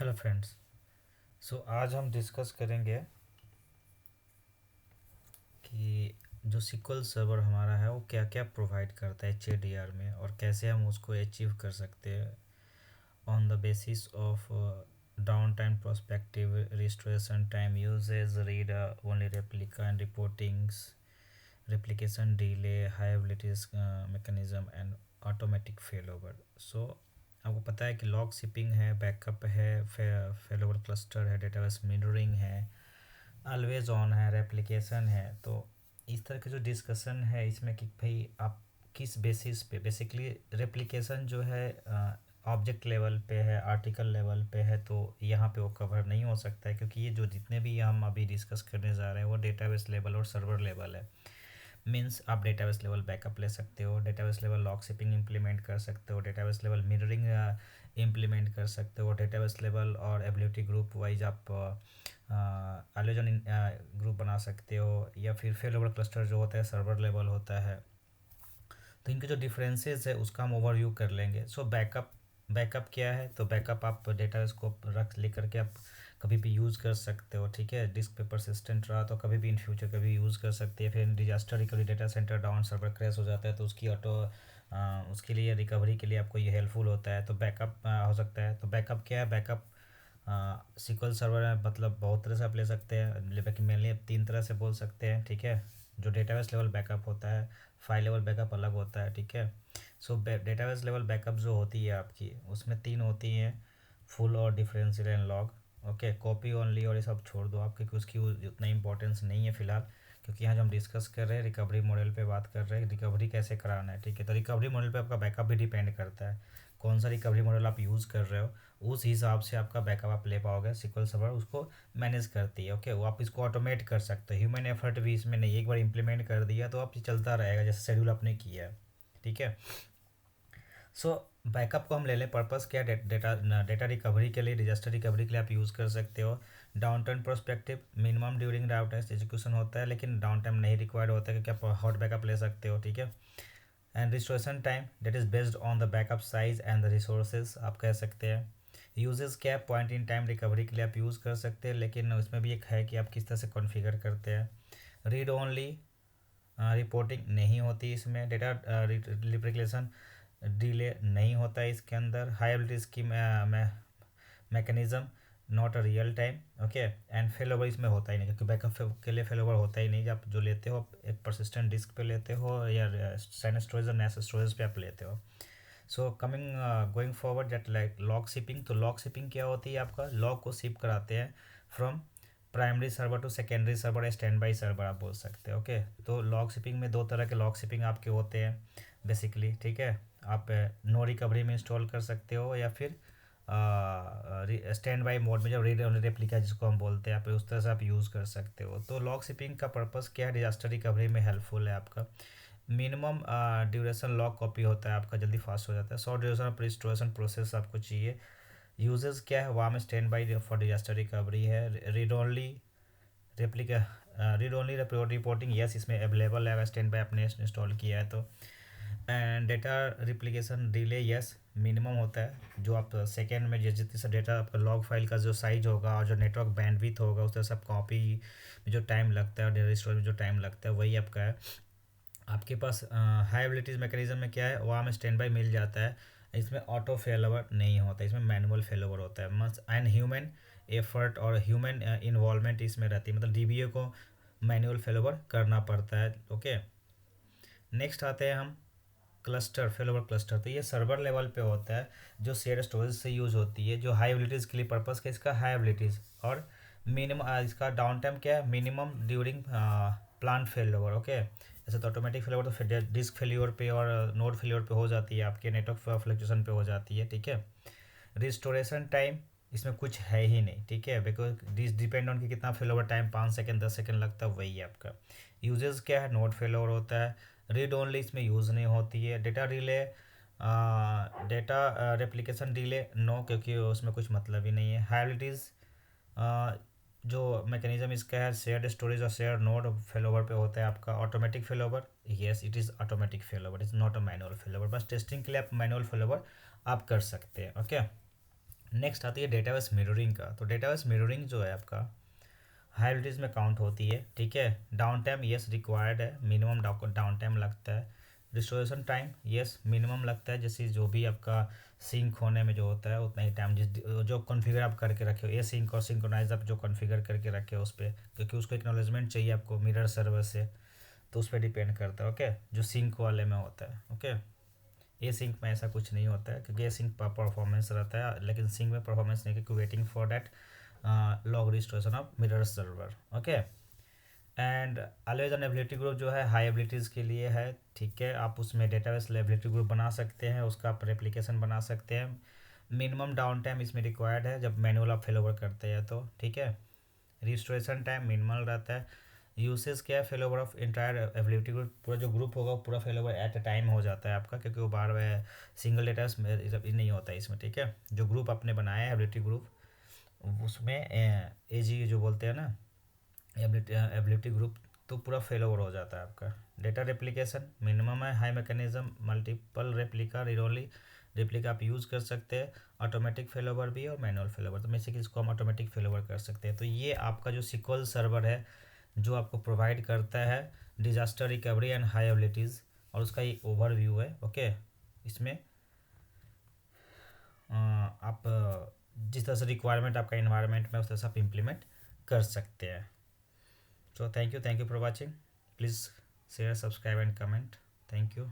Hello friends. आज हम discuss करेंगे कि जो SQL सर्वर हमारा है वो क्या क्या प्रोवाइड करता है HADR में और कैसे हम उसको अचीव कर सकते हैं on the basis of down time prospective restoration time uses read only replica and reportings replication delay high abilities mechanism and automatic failover। आपको पता है कि लॉग शिपिंग है, बैकअप है, फेलोवर क्लस्टर है, डेटाबेस मिररिंग है, ऑलवेज ऑन है, replication है। तो इस तरह के जो डिस्कशन है इसमें कि भाई आप किस बेसिस पे बेसिकली रेप्लिकेशन जो है ऑब्जेक्ट लेवल पे है, आर्टिकल लेवल पे है, तो यहाँ पे वो कवर नहीं हो सकता है क्योंकि ये जो जितने भी हम अभी डिस्कस करने जा रहे हैं वो डेटाबेस लेवल और सर्वर लेवल है। मीन्स आप डेटाबेस लेवल बैकअप ले सकते हो, database level log shipping implement कर सकते हो, डेटाबेस लेवल मिररिंग इम्प्लीमेंट कर सकते हो, डेटाबेस लेवल और एबिलिटी ग्रुप वाइज आप एलोजन ग्रुप बना सकते हो, या फिर फेलोवर क्लस्टर जो होता है सर्वर लेवल होता है। तो इनके जो डिफरेंसेस है उसका हम ओवरव्यू कर लेंगे। बैकअप बैकअप क्या है? तो बैकअप आप डेटाबेस को रख लेकर के आप कभी भी यूज़ कर सकते हो, ठीक है। डिस्क पे परसिस्टेंट रहा तो कभी भी इन फ्यूचर कभी यूज़ कर सकते हैं। फिर disaster recovery, data centre down, server crash हो जाता है तो उसकी उसके लिए रिकवरी के लिए आपको ये हेल्पफुल होता है। तो बैकअप हो सकता है। तो बैकअप क्या है? बैकअप SQL सर्वर है, मतलब बहुत तरह से आप ले सकते हैं, लेकिन मेनली तीन तरह से बोल सकते हैं, ठीक है। जो डेटाबेस लेवल बैकअप होता है, फाइल लेवल बैकअप अलग होता है, ठीक है। डेटाबेस लेवल बैकअप जो होती है आपकी, उसमें तीन होती हैं, फुल और differential and log. Okay, copy only और ये सब छोड़ दो आप, क्योंकि उसकी उतना इंपॉर्टेंस नहीं है फिलहाल। क्योंकि यहाँ जो हम डिस्कस कर रहे हैं रिकवरी मॉडल पे बात कर रहे हैं, रिकवरी कैसे कराना है, ठीक है। तो रिकवरी मॉडल पे आपका बैकअप भी डिपेंड करता है, कौन सा रिकवरी मॉडल आप यूज़ कर रहे हो उस हिसाब से आपका बैकअप आप ले पाओगे। SQL सर्वर उसको मैनेज करती है। ओके, वो आप इसको ऑटोमेट कर सकते हो, ह्यूमन एफर्ट भी इसमें नहीं। एक बार इंप्लीमेंट कर दिया तो आप चलता रहेगा जैसे शेड्यूल आपने किया है, ठीक है। सो बैकअप को हम ले लें, पर्पस क्या? डेटा रिकवरी के लिए, डिजास्टर रिकवरी के लिए आप यूज़ कर सकते हो। Down time prospective, minimum during down time execution होता है लेकिन डाउन टाइम नहीं रिक्वायर्ड होता है क्योंकि आप हॉट बैकअप ले सकते हो, ठीक है। And restoration time that is based on the backup size and the resources, आप कह सकते हैं। यूजेस क्या? पॉइंट इन टाइम रिकवरी के लिए आप यूज़ कर सकते हैं, लेकिन उसमें भी एक है कि आप किस तरह से कॉन्फ़िगर करते हैं। रीड ओनली रिपोर्टिंग नहीं होती इसमें। डेटा रिप्लिकेशन डिले नहीं होता है इसके अंदर। हाई एबिलिटीज़ की mechanism, not a real time. Okay, and fail over इसमें होता ही नहीं क्योंकि बैकअप के लिए फेल ओवर होता ही नहीं। जब आप जो लेते हो एक परसिस्टेंट डिस्क पे लेते हो या साइन स्टोरेज और नेस स्टोरेज पे आप लेते हो। Coming going forward that like log shipping. तो लॉग शिपिंग क्या होती है? आपका लॉग को शिप कराते हैं from primary server to secondary server या स्टैंड बाई सर्वर, आप बोल सकते हैं। ओके, तो लॉग शिपिंग में दो तरह के लॉग शिपिंग आपके होते हैं बेसिकली, ठीक है। आप नो रिकवरी में इंस्टॉल कर सकते हो या फिर स्टैंड बाई मोड में जब रीड ओनली रेप्लिका जिसको हम बोलते हैं, आप उस तरह से आप यूज़ कर सकते हो। तो लॉग शिपिंग का पर्पस क्या है? डिजास्टर रिकवरी में हेल्पफुल है आपका। मिनिमम ड्यूरेशन लॉग कॉपी होता है आपका, जल्दी फास्ट हो जाता है। Short duration of restoration process आपको चाहिए। यूजेस क्या है? वहाँ में standby for disaster recovery है। Read only replica, read only reporting, yes इसमें अवेलेबल है अगर स्टैंड बाई आपने इंस्टॉल किया है तो। And data replication delay, yes minimum होता है। जो आप सेकेंड में जितने से डेटा आपका लॉग फाइल का जो साइज होगा और जो नेटवर्क बैंडविड्थ होगा उस तरह से आप कॉपी में जो टाइम लगता है और डेटा स्टोरेज में जो टाइम लगता है वही आपका है। आपके पास हाई एबिलिटीज़ मैकेनिज्म में क्या है? वहाँ में स्टैंड बाई मिल जाता है। इसमें ऑटो फेलोवर नहीं होता, इसमें मैनुअल फेलोवर होता है मस्ट। एंड ह्यूमन एफर्ट और ह्यूमन इन्वॉल्वमेंट इसमें रहती है, मतलब DBA को मैनुअल फेलोवर करना पड़ता है। ओके, नेक्स्ट आते हैं हम क्लस्टर, फेलोवर क्लस्टर। तो ये सर्वर लेवल पे होता है जो शेयर स्टोरेज से यूज़ होती है, जो हाई एबिलिटीज़ के लिए पर्पस का इसका हाई एबिलिटीज़। और मिनिमम इसका डाउन टाइम क्या है? Minimum during plant failover. Okay, ऐसे तो ऑटोमेटिक फेलोवर तो फिर डिस्क फेल्योर पे और नोड फेल्योर पे हो जाती है, आपके नेटवर्क फ्लक्चुएशन पे हो जाती है, ठीक है। रिस्टोरेशन टाइम इसमें कुछ है ही नहीं, ठीक है, बिकॉज दिस डिपेंड ऑन कि कितना fail over time, 5 second 10 second लगता है, वही है आपका। यूजेस क्या है? नोट फेल ओवर होता है। रीड ओनली इसमें यूज़ नहीं होती है। Data delay, data replication delay no, क्योंकि उसमें कुछ मतलब ही नहीं है। हाइबिलिटीज़ जो मैकेनिज्म इसका है, शेयर्ड स्टोरेज और शेयर नोड फेल ओवर पे होता है आपका। Automatic fail over, yes it is automatic fail over, is not a manual fail over. बस टेस्टिंग के लिए आप मैनुअल फेल ओवर आप कर सकते हैं। ओके, नेक्स्ट आती है डेटाबेस मिररिंग का। तो डेटाबेस मिररिंग जो है आपका हाई वोल्टेज में काउंट होती है, ठीक है। डाउन टाइम यस रिक्वायर्ड है, मिनिमम डाउन टाइम लगता है। रिस्टोरेशन टाइम यस मिनिमम लगता है, जैसे जो भी आपका सिंक होने में जो होता है उतना ही टाइम, जिस जो कॉन्फ़िगर आप करके रखे हो, ए सिंक और सिंक्रोनाइज आप जो कॉन्फ़िगर करके रखे हो उस पर, क्योंकि उसको एक्नॉलेजमेंट चाहिए आपको मिरर सर्वर से, तो उस पर डिपेंड करता है। ओके, जो सिंक वाले में होता है। ओके, ए सिंक में ऐसा कुछ नहीं होता है, क्योंकि ए सिंक परफॉर्मेंस रहता है, लेकिन सिंक में परफॉर्मेंस नहीं, क्योंकि waiting for that log restoration of mirror server. Okay, and always on ability group जो है हाई एबिलिटीज़ के लिए है, ठीक है। आप उसमें डेटाबेस एबिलिटी ग्रुप बना सकते हैं, उसका आप रेप्लिकेशन बना सकते हैं। मिनिमम डाउन टाइम इसमें रिक्वायर्ड है जब मैनुअल आप फेल ओवर करते हैं तो, ठीक है। रिस्टोरेशन टाइम मिनिमल रहता है। यूसेज क्या है, fail over of entire ability group, पूरा जो ग्रुप होगा वो पूरा fail over at a time हो जाता है आपका, क्योंकि वो बार बार सिंगल डेटा नहीं होता है इसमें, ठीक है। जो ग्रुप आपने बनाया है एबिलिटी ग्रुप, उसमें ए जी जो बोलते हैं ना, एबिलिटी ग्रुप, तो पूरा फेल ओवर हो जाता है आपका। डेटा रेप्लिकेशन मिनिमम है, high mechanism multiple replica read only replica आप यूज़ कर सकते हैं। ऑटोमेटिक फेल ओवर भी और मैनुअल फेल ओवर, तो बेसिकली इसको हम ऑटोमेटिक फेल ओवर कर सकते हैं। तो ये आपका जो सिक्वल सर्वर है जो आपको प्रोवाइड करता है disaster recovery and high abilities, और उसका ये ओवरव्यू है। ओके, इसमें आप जिस तरह से रिक्वायरमेंट आपका इन्वायरमेंट में उस तरह से आप इम्प्लीमेंट कर सकते हैं। So thank you for watching. Please share, subscribe and comment. Thank you.